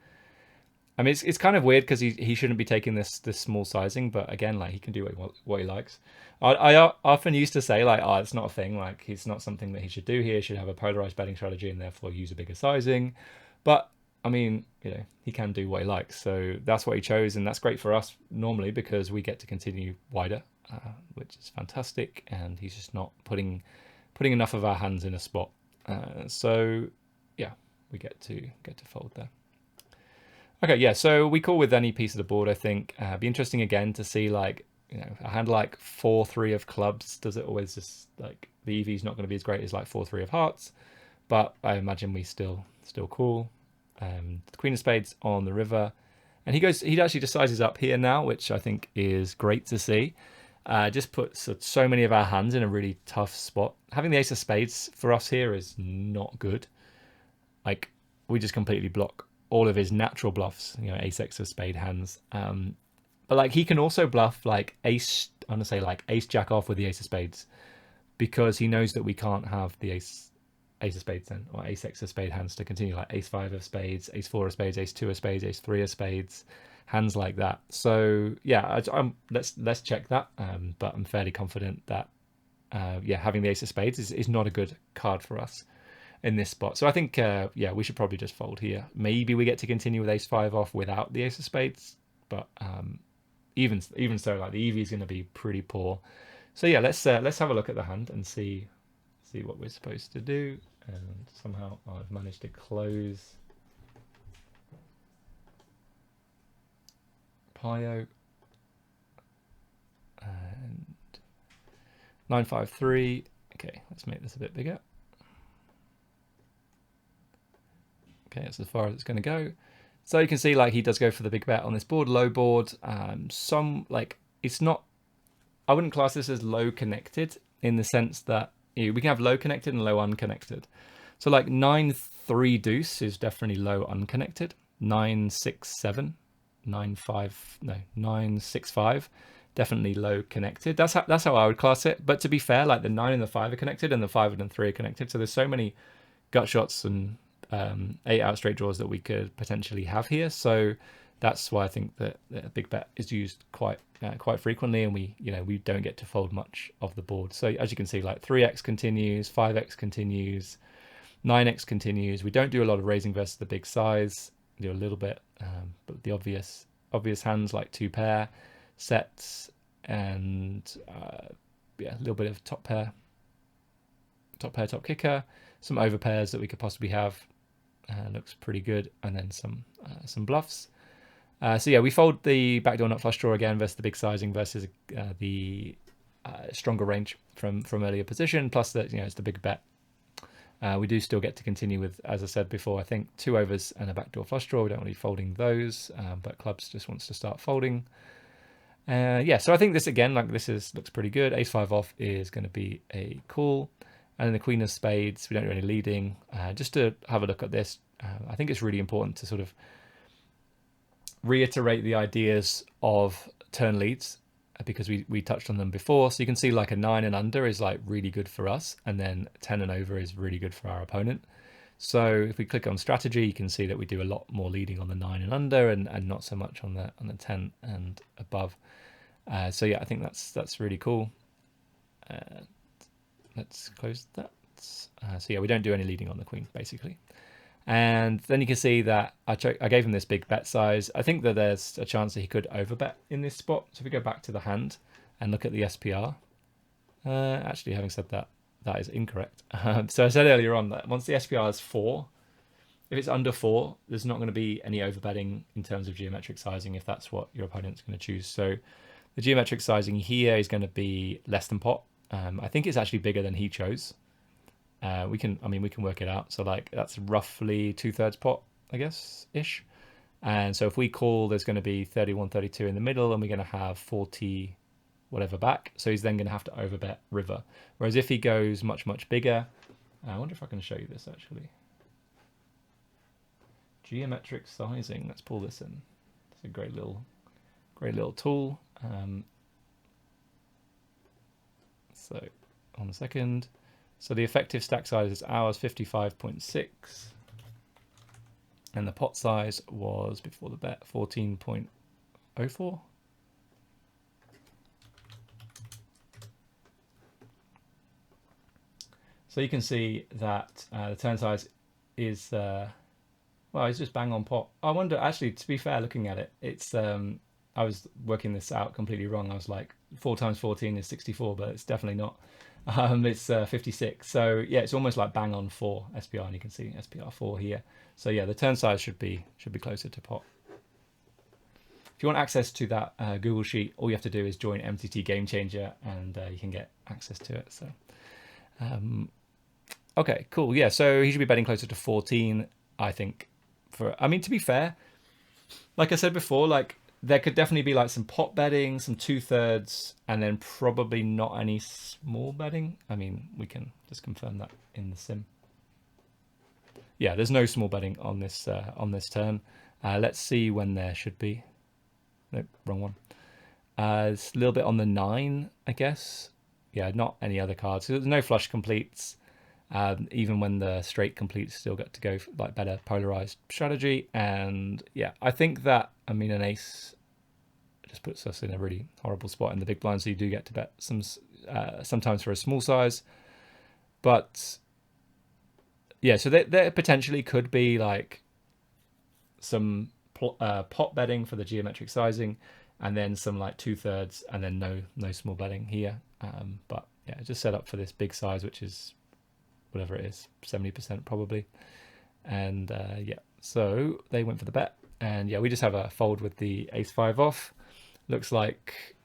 Speaker 1: I mean, it's kind of weird because he shouldn't be taking this small sizing, but again, like he can do what he likes. I often used to say like, oh, it's not a thing. Like it's not something that he should do here. He should have a polarized betting strategy and therefore use a bigger sizing. But I mean, he can do what he likes. So that's what he chose, and that's great for us normally because we get to continue wider, which is fantastic. And he's just not putting enough of our hands in a spot. So yeah, we get to fold there. Okay, yeah, so we call with any piece of the board, I think. Be interesting again to see, like, a hand like 4-3 of clubs. Does it always just, like, the EV is not going to be as great as, like, 4-3 of hearts. But I imagine we still call. The Queen of Spades on the river. And he actually just sizes up here now, which I think is great to see. Just puts so many of our hands in a really tough spot. Having the Ace of Spades for us here is not good. Like, we just completely block all of his natural bluffs, ace x of spade hands. But like he can also bluff like ace jack off with the ace of spades because he knows that we can't have the ace of spades then, or ace x of spade hands to continue, like ace 5 of spades, ace 4 of spades, ace 2 of spades, ace 3 of spades, hands like that. So yeah, let's check that. But I'm fairly confident that having the ace of spades is not a good card for us in this spot. So I think, we should probably just fold here. Maybe we get to continue with ace-5 off without the ace of spades, but even so, like the EV is going to be pretty poor. So yeah, let's have a look at the hand and see what we're supposed to do. And somehow I've managed to close Pio and 9-5-3. Okay, let's make this a bit bigger. Okay, that's as far as it's going to go. So you can see like he does go for the big bet on this board, low board. It's not, I wouldn't class this as low connected in the sense that we can have low connected and low unconnected. So like 9-3 deuce is definitely low unconnected. 9-6-7, 9-6-5, definitely low connected. That's how I would class it. But to be fair, like the 9 and the 5 are connected and the 5 and the 3 are connected. So there's so many gut shots and 8 out straight draws that we could potentially have here. So that's why I think that a big bet is used quite frequently, and we don't get to fold much of the board. So as you can see, like 3x continues, 5x continues, 9x continues. We don't do a lot of raising versus the big size. We do a little bit, but the obvious hands like 2 pair, sets, and yeah, a little bit of top pair, top kicker, some over pairs that we could possibly have. Looks pretty good, and then some bluffs. So yeah, we fold the backdoor nut flush draw again versus the big sizing versus the stronger range from earlier position. Plus that, you know, it's the big bet. We do still get to continue with, as I said before, I think 2 overs and a backdoor flush draw. We don't want to be folding those, but clubs just wants to start folding. Yeah, so I think this again, like this looks pretty good. Ace 5 off is going to be a call, and then the queen of spades. We don't do any leading. Just to have a look at this, I think it's really important to sort of reiterate the ideas of turn leads, because we touched on them before. So you can see like a 9 and under is like really good for us, and then 10 and over is really good for our opponent. So if we click on strategy, you can see that we do a lot more leading on the 9 and under, and not so much on the 10 and above. So yeah, I think that's really cool. Let's close that. So yeah, we don't do any leading on the queen basically. And then you can see that I gave him this big bet size. I think that there's a chance that he could overbet in this spot. So if we go back to the hand and look at the SPR, actually, having said that, that is incorrect. So I said earlier on that once the SPR is 4, if it's under 4, there's not going to be any overbetting in terms of geometric sizing if that's what your opponent's going to choose. So the geometric sizing here is going to be less than pot. I think it's actually bigger than he chose. We can work it out. So like that's roughly 2/3 pot, I guess, ish. And so if we call, there's going to be 31, 32 in the middle, and we're going to have 40 whatever back. So he's then going to have to overbet river. Whereas if he goes much, much bigger, I wonder if I can show you this actually. Geometric sizing. Let's pull this in. It's a great little tool. So on a second. So the effective stack size is ours 55.6, and the pot size was before the bet 14.04. So you can see that the turn size is well, it's just bang on pot. I wonder, actually, to be fair, looking at it, it's I was working this out completely wrong. I was like 4 times 14 is 64, but it's definitely not. It's 56. So yeah, it's almost like bang on 4 SPR, and you can see SPR 4 here. So yeah, the turn size should be closer to pot. If you want access to that Google sheet, all you have to do is join MTT Game Changer, and you can get access to it. So okay, cool. Yeah, so he should be betting closer to 14, I think. I mean, to be fair, like I said before, like there could definitely be like some pot betting, some 2/3, and then probably not any small betting. I mean, we can just confirm that in the sim. Yeah, there's no small betting on this turn. Let's see when there should be. Nope, wrong one. It's a little bit on the 9, I guess. Yeah, not any other cards. So there's no flush completes. Even when the straight completes, still get to go for, like, better polarized strategy. And yeah, I think that, I mean, an ace just puts us in a really horrible spot in the big blind, so you do get to bet sometimes for a small size. But yeah, so there potentially could be like some pot betting for the geometric sizing, and then some like 2/3, and then no small betting here. But yeah, just set up for this big size, which is whatever it is, 70% probably. And yeah, so they went for the bet, and yeah, we just have a fold with the ace 5 off. Looks like,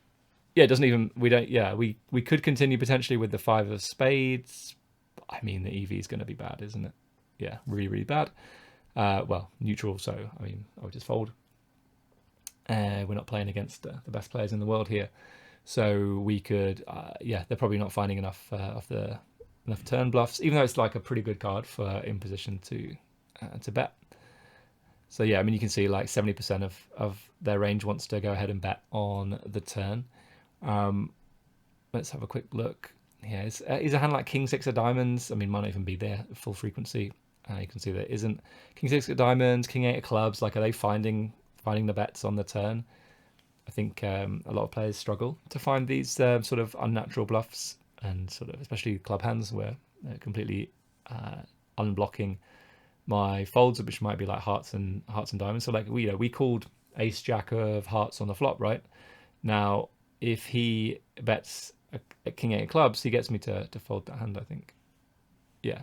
Speaker 1: yeah, it doesn't even, we could continue potentially with the 5 of spades. I mean, the EV is going to be bad, isn't it? Yeah, really, really bad. Well, neutral, so I mean, I would just fold. We're not playing against the best players in the world here, so we could, yeah, they're probably not finding enough enough turn bluffs, even though it's like a pretty good card for in position to bet. So yeah, I mean, you can see like 70% of their range wants to go ahead and bet on the turn. Let's have a quick look. Yeah, is a hand like King 6 of diamonds. I mean, might not even be there at full frequency. You can see that isn't. King 6 of diamonds, King 8 of clubs. Like, are they finding the bets on the turn? I think a lot of players struggle to find these sort of unnatural bluffs, and sort of especially club hands where they're completely unblocking my folds, which might be like hearts and diamonds. So like we called ace jack of hearts on the flop, right? Now, if he bets a king eight of clubs, he gets me to fold that hand, I think. Yeah,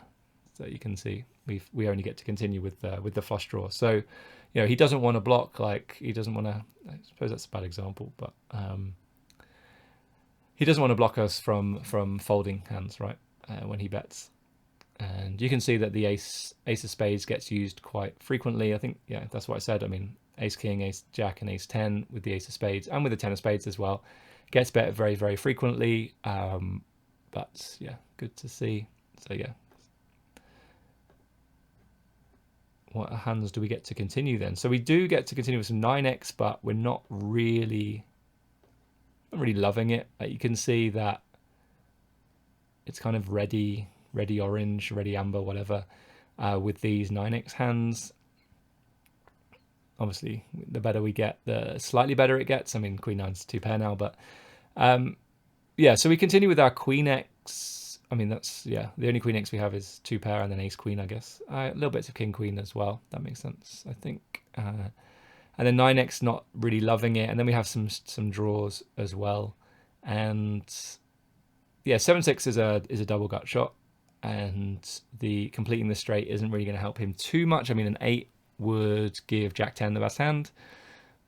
Speaker 1: so you can see we only get to continue with the flush draw. So, you know, he doesn't want to block, like he doesn't want to. I suppose that's a bad example, but he doesn't want to block us from folding hands, right? When he bets, and you can see that the ace of spades gets used quite frequently. I think, yeah, that's what I said. I mean, ace king, ace jack, and ace 10 with the ace of spades, and with the 10 of spades as well, gets bet very, very frequently. But yeah, good to see. So yeah, what hands do we get to continue then? So we do get to continue with some 9x, but we're not really loving it. Like, you can see that it's kind of ready orange, ready amber, whatever, with these 9x hands. Obviously, the better we get, the slightly better it gets. I mean, queen 9's 2 pair now, but yeah, so we continue with our queen x. I mean, that's, yeah, the only queen x we have is 2 pair and then ace queen, I guess. Little bits of king queen as well. That makes sense, I think. And then 9x, not really loving it. And then we have some draws as well. And yeah, 7-6 is a double gut shot, and the completing the straight isn't really going to help him too much. I mean, an 8 would give Jack 10 the best hand,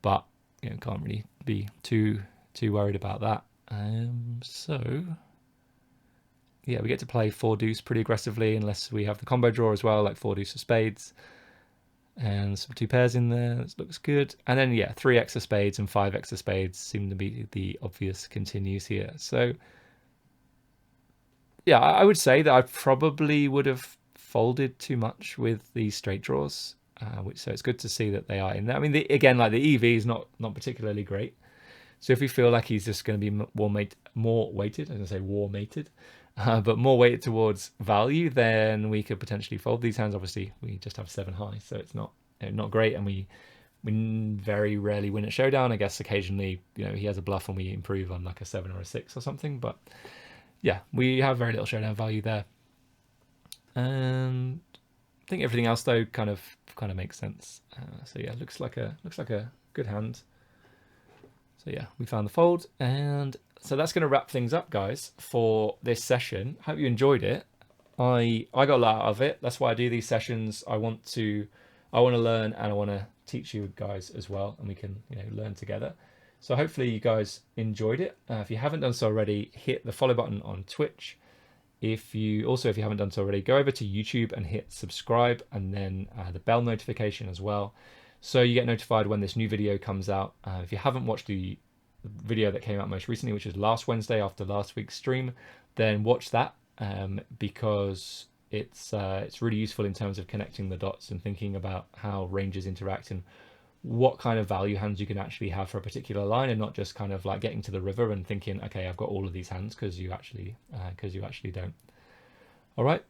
Speaker 1: but you know, can't really be too worried about that. So yeah, we get to play 4 deuce pretty aggressively, unless we have the combo draw as well, like 4 deuce of spades and some 2 pairs in there. This looks good. And then yeah, 3x of spades and 5x of spades seem to be the obvious continues here. So yeah, I would say that I probably would have folded too much with these straight draws, so it's good to see that they are in there. I mean, again, like the EV is not particularly great. So if we feel like he's just going to be more weighted, I was going to say war mated, but more weighted towards value, then we could potentially fold these hands. Obviously, we just have 7 high, so it's not great, and we very rarely win at showdown. I guess occasionally, you know, he has a bluff and we improve on like a 7 or a 6 or something, but yeah, we have very little showdown value there. And I think everything else though kind of makes sense. So yeah, looks like a good hand. So yeah, we found the fold, and so that's going to wrap things up, guys, for this session. Hope you enjoyed it. I got a lot out of it. That's why I do these sessions. I want to learn, and I want to teach you guys as well, and we can, you know, learn together. So hopefully you guys enjoyed it. If you haven't done so already, hit the follow button on Twitch. If you haven't done so already, go over to YouTube and hit subscribe, and then the bell notification as well, so you get notified when this new video comes out. If you haven't watched the video that came out most recently, which was last Wednesday after last week's stream, then watch that, because it's really useful in terms of connecting the dots and thinking about how ranges interact and what kind of value hands you can actually have for a particular line, and not just kind of like getting to the river and thinking, okay, I've got all of these hands, because you actually don't. All right,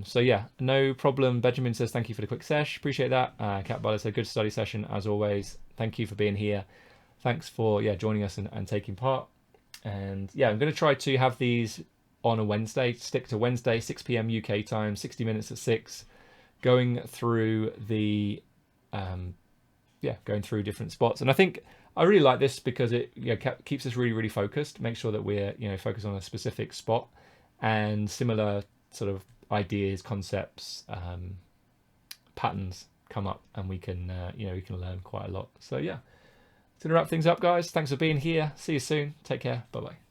Speaker 1: so yeah, no problem. Benjamin says thank you for the quick sesh, appreciate that. Cat Butler said good study session as always. Thank you for being here. Thanks for joining us and taking part. And yeah, I'm going to try to have these on a Wednesday. Stick to Wednesday, 6 p.m. UK time, 60 minutes at 6, going through the going through different spots. And I think I really like this because it keeps us really, really focused. Make sure that we're focused on a specific spot, and similar sort of ideas, concepts, patterns come up, and we can we can learn quite a lot. So yeah, it's gonna wrap things up, guys. Thanks for being here. See you soon. Take care. Bye bye.